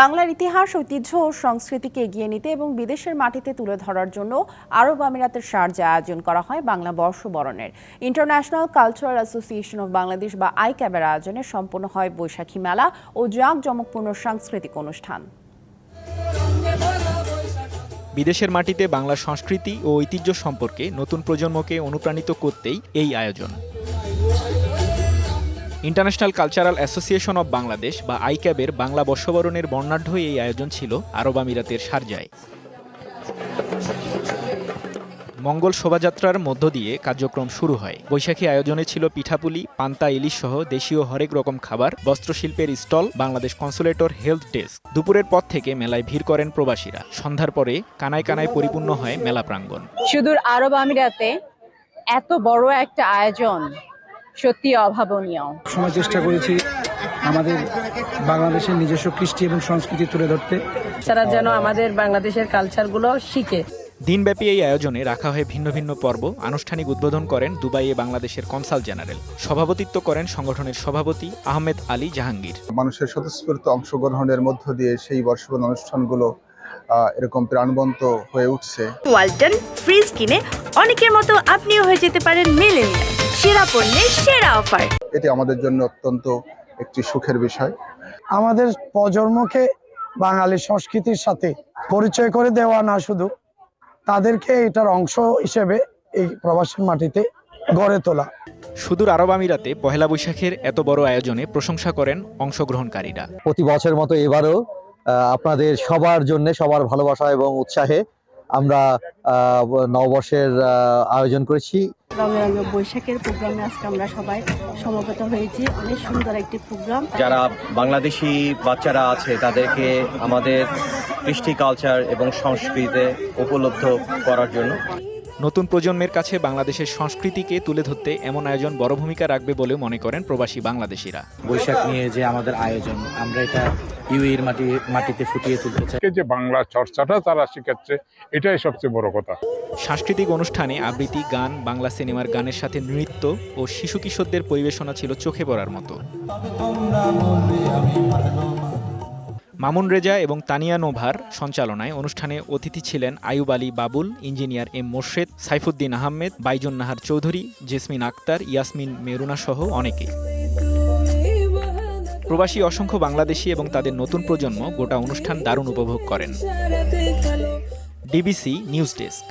বাংলার ইতিহাস, ঐতিহ্য ও সংস্কৃতিকে এগিয়ে নিতে এবং বিদেশের মাটিতে তুলে ধরার জন্য আরব আমিরাতের শারজায় আয়োজন করা হয় বাংলা বর্ষবরণের। International cultural association of Bangladesh বা আইক্যাবের আয়োজনে সম্পন্ন হয় বৈশাখী মেলা ও জাঁকজমকপূর্ণ সাংস্কৃতিক অনুষ্ঠান। বিদেশের মাটিতে বাংলা সংস্কৃতি ও ঐতিহ্য সম্পর্কে নতুন প্রজন্মকে অনুপ্রাণিত করতেই এই আয়োজন। International cultural association of Bangladesh বা আইক্যাবের বাংলা বর্ষবরণের বর্ণাঢ্য এই আয়োজন ছিল আরব আমিরাতের শারজায়। মঙ্গল শোভাযাত্রার মধ্য দিয়ে কার্যক্রম শুরু হয়। বৈশাখী আয়োজনে ছিল পিঠাপুলি, পান্তা, ইলিশ সহ দেশীয় হরেক রকম খাবার, বস্ত্রশিল্পের স্টল, বাংলাদেশ কনসুলেটর, হেলথ ডেস্ক। দুপুরের পর থেকে মেলায় ভিড় করেন প্রবাসীরা। সন্ধ্যার পরে কানায় কানায় পরিপূর্ণ হয় মেলা প্রাঙ্গণ। সুদূর আরব আমিরাতে এত বড় একটা আয়োজন সত্যি অভাবনীয়। সময় চেষ্টা করেছি আমাদের বাংলাদেশের নিজস্ব কৃষ্টি এবং সংস্কৃতি তুলে ধরতে, তারা যেন আমাদের বাংলাদেশের কালচারগুলো শিখে। দিনব্যাপী এই আয়োজনে রাখা হয় ভিন্ন ভিন্ন পর্ব। আনুষ্ঠানিক উদ্বোধন করেন দুবাইয়ে বাংলাদেশের কনসাল জেনারেল। সভাপতিত্ব করেন সংগঠনের সভাপতি আহমেদ আলী জাহাঙ্গীর। মানুষের স্বতঃস্ফূর্ত অংশগ্রহণের মধ্য দিয়ে সেই বর্ষবরণ অনুষ্ঠানগুলো এরকম প্রাণবন্ত হয়ে উঠছে। ওয়ালটন ফ্রিজ কিনে অনেকের মতো আপনিও হয়ে যেতে পারেন মিলেনিয়াল সেরা পণ্যের সেরা অফার। এটি আমাদের জন্য অত্যন্ত একটি সুখের বিষয়। আমাদের প্রজন্মকে বাঙালি সংস্কৃতির সাথে পরিচয় করে দেওয়া না, শুধু তাদেরকে এটার অংশ হিসেবে এই প্রবাসের মাটিতে গড়ে তোলা। সুদূর আরব আমিরাতে পহেলা বৈশাখের এত বড় আয়োজনে প্রশংসা করেন অংশগ্রহণকারীরা। প্রতি বছরের মতো এবারও আপনাদের সবার জন্য, সবার ভালোবাসা এবং উৎসাহে আমরা নববর্ষের আয়োজন করেছি। রঙে রঙে বৈশাখের প্রোগ্রামে আজকে আমরা সবাই সমবেত হয়েছি। অনেক সুন্দর একটি প্রোগ্রাম। যারা বাংলাদেশি বাচ্চারা আছে তাদেরকে আমাদের কৃষ্টি, কালচার এবং সংস্কৃতিতে উপলব্ধ করার জন্য। নতুন প্রজন্মের কাছে বাংলাদেশের সংস্কৃতিকে তুলে ধরতে এমন আয়োজন বড় ভূমিকা রাখবে বলে মনে করেন প্রবাসী বাংলাদেশিরা। বৈশাখ নিয়ে যে আমাদের আয়োজন, আমরা এটা ইউএর মাটিতে ফুটিয়ে তুলতে চাই। যে বাংলা চর্চাটা তারা শিখাচ্ছে, এটাই সবচেয়ে বড় কথা। সাংস্কৃতিক অনুষ্ঠানে আবৃত্তি, গান, বাংলা সিনেমার গানের সাথে নৃত্য ও শিশু কিশোরদের পরিবেশনা ছিল চোখে পড়ার মতো। মামুন রেজা এবং তানিয়া নোভার সঞ্চালনায় অনুষ্ঠানে অতিথি ছিলেন আয়ুব আলী বাবুল, ইঞ্জিনিয়ার এম মোর্শেদ, সাইফুদ্দিন আহমেদ, বাইজুন নাহার চৌধুরী, জেসমিন আক্তার, ইয়াসমিন মেরুনা সহ অনেকে। প্রবাসী অসংখ্য বাংলাদেশি এবং তাদের নতুন প্রজন্ম গোটা অনুষ্ঠান দারুণ উপভোগ করেন। DBC news desk.